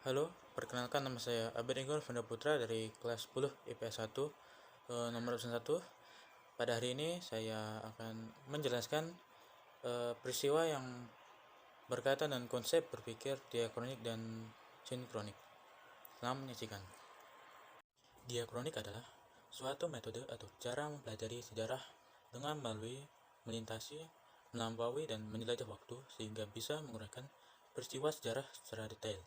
Halo, perkenalkan nama saya Abednego Vanda Putra dari kelas 10 IPS 1, nomor absen 1. Pada hari ini saya akan menjelaskan peristiwa yang berkaitan dengan konsep berpikir diakronik dan sinkronik. Selamat menyaksikan. Diakronik adalah suatu metode atau cara mempelajari sejarah dengan melintasi, melampaui, dan menjelajah waktu sehingga bisa menguraikan peristiwa sejarah secara detail.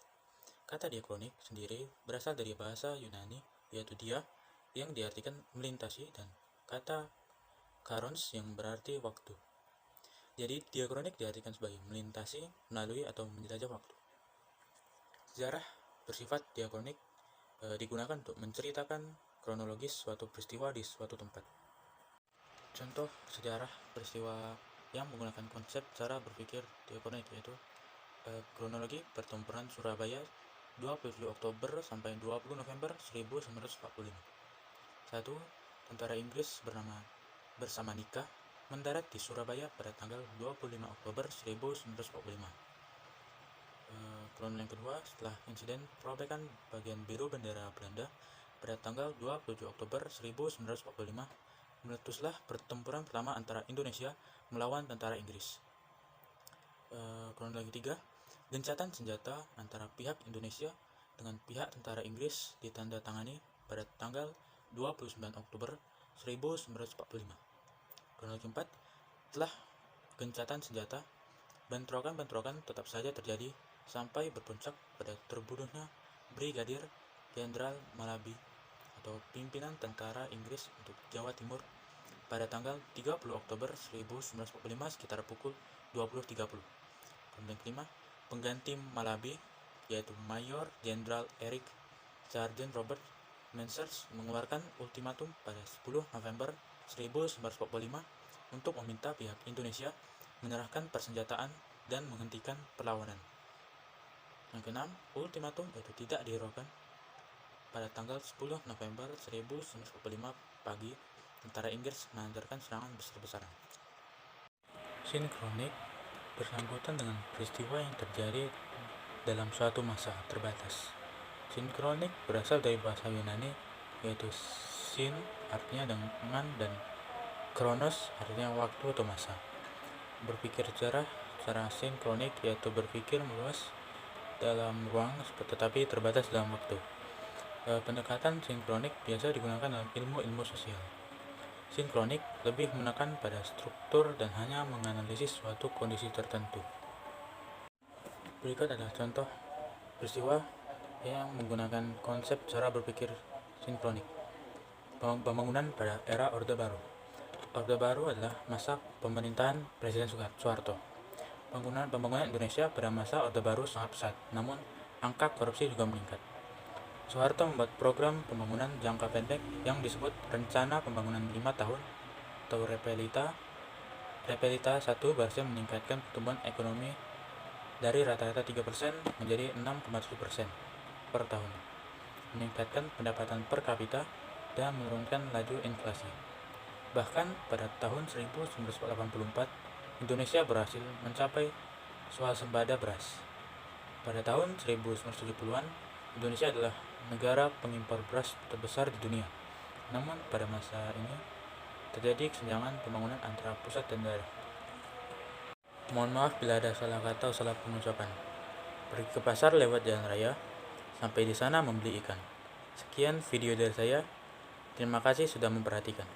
Kata diakronik sendiri berasal dari bahasa Yunani, yaitu dia yang diartikan melintasi dan kata karons yang berarti waktu. Jadi diakronik diartikan sebagai melintasi, melalui, atau menjelajah waktu. Sejarah bersifat diakronik digunakan untuk menceritakan kronologis suatu peristiwa di suatu tempat. Contoh sejarah peristiwa yang menggunakan konsep cara berpikir diakronik yaitu kronologi pertempuran Surabaya 27 Oktober sampai 20 November 1945. 1. Tentara Inggris bersama Nika mendarat di Surabaya pada tanggal 25 Oktober 1945. Kronologi yang kedua, setelah insiden perobekan bagian biru bendera Belanda pada tanggal 27 Oktober 1945, meletuslah pertempuran pertama antara Indonesia melawan tentara Inggris. Kronologi 3, gencatan senjata antara pihak Indonesia dengan pihak tentara Inggris ditandatangani pada tanggal 29 Oktober 1945. Kronologi 4, setelah gencatan senjata, bentrokan tetap saja terjadi sampai berpuncak pada terbunuhnya Brigadir Jenderal Malabi atau pimpinan tentara Inggris untuk Jawa Timur pada tanggal 30 Oktober 1945 sekitar pukul 20.30. Kemudian kelima, pengganti Malabi yaitu Mayor Jenderal Eric Sergeant Robert Mensers mengeluarkan ultimatum pada 10 November 1945 untuk meminta pihak Indonesia menyerahkan persenjataan dan menghentikan perlawanan. Yang keenam, ultimatum itu tidak dihiraukan. Pada tanggal 10 November 1945 pagi, tentara Inggris melancarkan serangan besar-besaran. Sinkronik bersangkutan dengan peristiwa yang terjadi dalam suatu masa terbatas. Sinkronik berasal dari bahasa Yunani yaitu sin artinya dengan dan kronos artinya waktu atau masa. Berpikir secara sinkronik yaitu berpikir meluas dalam ruang tetapi terbatas dalam waktu. Pendekatan sinkronik biasa digunakan dalam ilmu sosial. Sinkronik lebih menekan pada struktur dan hanya menganalisis suatu kondisi tertentu. Berikut adalah contoh peristiwa yang menggunakan konsep cara berpikir sinkronik. Pembangunan pada era Orde Baru. Orde Baru adalah masa pemerintahan Presiden Soeharto. Pembangunan Indonesia pada masa Orde Baru sangat pesat, namun angka korupsi juga meningkat. Soeharto membuat program pembangunan jangka pendek yang disebut Rencana Pembangunan 5 tahun atau Repelita. Repelita 1 berhasil meningkatkan pertumbuhan ekonomi dari rata-rata 3% menjadi 6,7% per tahun, meningkatkan pendapatan per kapita dan menurunkan laju inflasi. Bahkan pada tahun 1984, Indonesia berhasil mencapai swasembada beras. Pada tahun 1970-an, Indonesia adalah negara pengimpor beras terbesar di dunia. Namun pada masa ini terjadi kesenjangan pembangunan antara pusat dan daerah. Mohon maaf bila ada salah kata atau salah pengucapan. Pergi ke pasar lewat jalan raya, sampai di sana membeli ikan. Sekian video dari saya. Terima kasih sudah memperhatikan.